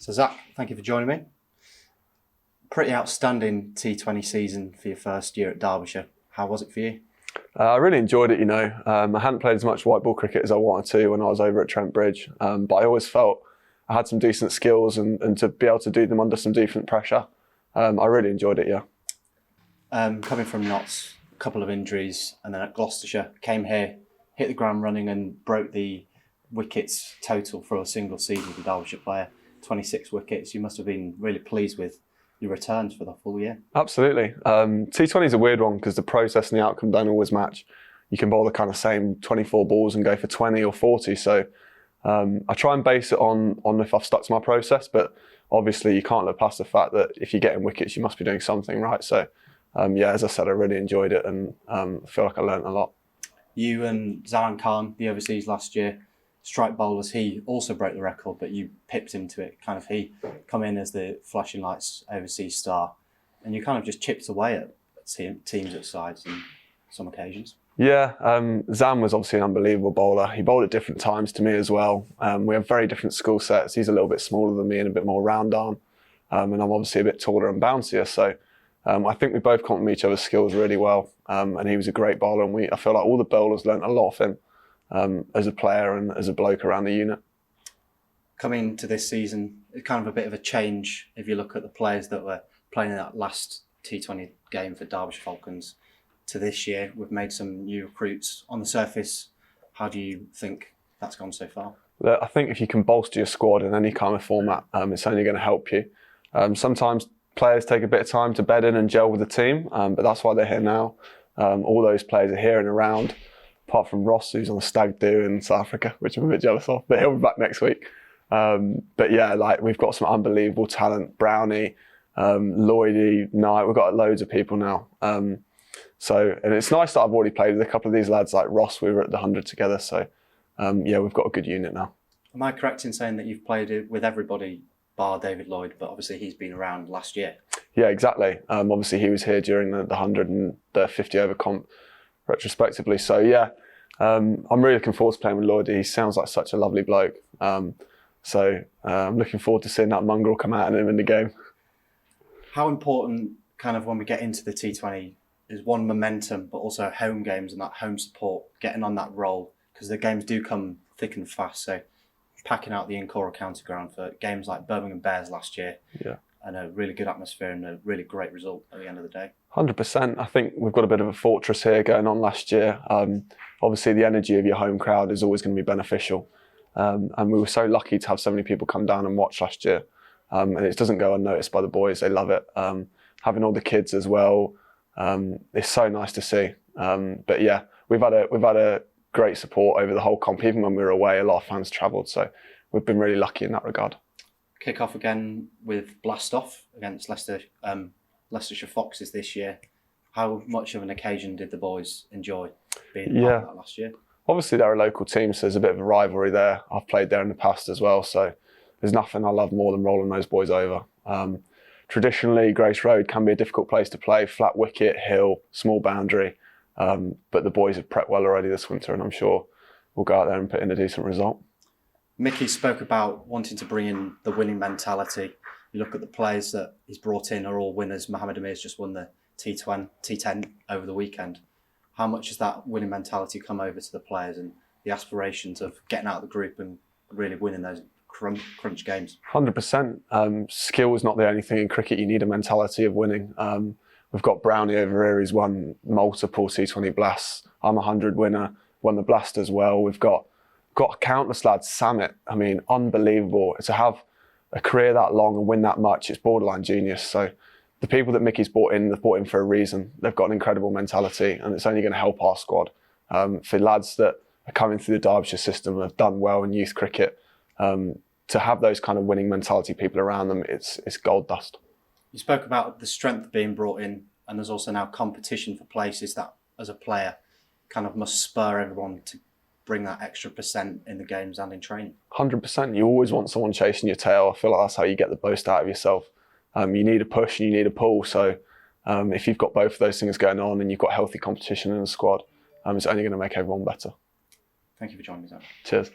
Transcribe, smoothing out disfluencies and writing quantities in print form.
So Zach, thank you for joining me. Pretty outstanding T20 season for your first year at Derbyshire. How was it for you? I really enjoyed it, I hadn't played as much white ball cricket as I wanted to when I was over at Trent Bridge, but I always felt I had some decent skills and to be able to do them under some decent pressure, I really enjoyed it, yeah. Coming from Notts, a couple of injuries, and then at Gloucestershire, came here, hit the ground running and broke the wickets total for a single season as a Derbyshire player, 26 wickets. You must have been really pleased with your returns for the full year. Absolutely. T20 is a weird one because the process and the outcome don't always match. You can bowl the kind of same 24 balls and go for 20 or 40. So I try and base it on if I've stuck to my process, but obviously you can't look past the fact that if you're getting wickets, you must be doing something right. So yeah, as I said, I really enjoyed it and I feel like I learned a lot. You and Zaheer Khan, the overseas last year, strike bowlers, he also broke the record, but you pipped him to it. Kind of he come in as the flashing lights overseas star, and you kind of just chipped away at teams at sides on some occasions. Yeah, Zam was obviously an unbelievable bowler. He bowled at different times to me as well. We have very different skill sets. He's a little bit smaller than me and a bit more round arm, and I'm obviously a bit taller and bouncier. So I think we both complement each other's skills really well. And he was a great bowler, and I feel like all the bowlers learnt a lot of him. As a player and as a bloke around the unit. Coming to this season, it's kind of a bit of a change if you look at the players that were playing in that last T20 game for Derbyshire Falcons to this year. We've made some new recruits on the surface. How do you think that's gone so far? I think if you can bolster your squad in any kind of format, it's only going to help you. Sometimes players take a bit of time to bed in and gel with the team, but that's why they're here now. All those players are here and around. Apart from Ross, who's on a stag do in South Africa, which I'm a bit jealous of, but he'll be back next week. But yeah, like we've got some unbelievable talent. Brownie, Lloydie, Knight, we've got loads of people now. And it's nice that I've already played with a couple of these lads like Ross. We were at the 100 together. So yeah, we've got a good unit now. Am I correct in saying that you've played with everybody bar David Lloyd, but obviously he's been around last year? Yeah, exactly. Obviously he was here during the 100 and the 50 over comp retrospectively. So yeah, I'm really looking forward to playing with Lloydie. He sounds like such a lovely bloke. So I'm looking forward to seeing that mongrel come out in him in the game. How important, kind of when we get into the T20, is one momentum, but also home games and that home support, getting on that roll, because the games do come thick and fast. So packing out the Incora County Ground for games like Birmingham Bears last year. Yeah. And a really good atmosphere and a really great result at the end of the day. 100%. I think we've got a bit of a fortress here going on last year. Obviously, the energy of your home crowd is always going to be beneficial. And we were so lucky to have so many people come down and watch last year. And it doesn't go unnoticed by the boys. They love it. Having all the kids as well, it's so nice to see. But yeah, we've had a great support over the whole comp. Even when we were away, a lot of fans travelled. So we've been really lucky in that regard. Kick off again with Blast Off against Leicestershire Foxes this year. How much of an occasion did the boys enjoy being part of that last year? Obviously they're a local team, so there's a bit of a rivalry there. I've played there in the past as well, so there's nothing I love more than rolling those boys over. Traditionally, Grace Road can be a difficult place to play, flat wicket, hill, small boundary, but the boys have prepped well already this winter, and I'm sure we'll go out there and put in a decent result. Mickey spoke about wanting to bring in the winning mentality. You look at the players that he's brought in are all winners. Mohammed Amir's just won the T10 over the weekend. How much has that winning mentality come over to the players and the aspirations of getting out of the group and really winning those crunch games? 100%. Skill is not the only thing in cricket. You need a mentality of winning. We've got Brownie over here. He's won multiple T20 blasts. I'm a 100 winner, won the blast as well. We've got countless lads. Samit, I mean, unbelievable. To have a career that long and win that much, it's borderline genius. So the people that Mickey's brought in, they've brought in for a reason. They've got an incredible mentality and it's only going to help our squad. For lads that are coming through the Derbyshire system and have done well in youth cricket, to have those kind of winning mentality people around them, it's gold dust. You spoke about the strength being brought in, and there's also now competition for places that, as a player, kind of must spur everyone to bring that extra % in the games and in training. 100%. You always want someone chasing your tail. I feel like that's how you get the most out of yourself. You need a push and you need a pull. So if you've got both of those things going on and you've got healthy competition in the squad, it's only going to make everyone better. Thank you for joining me, Zach. Cheers.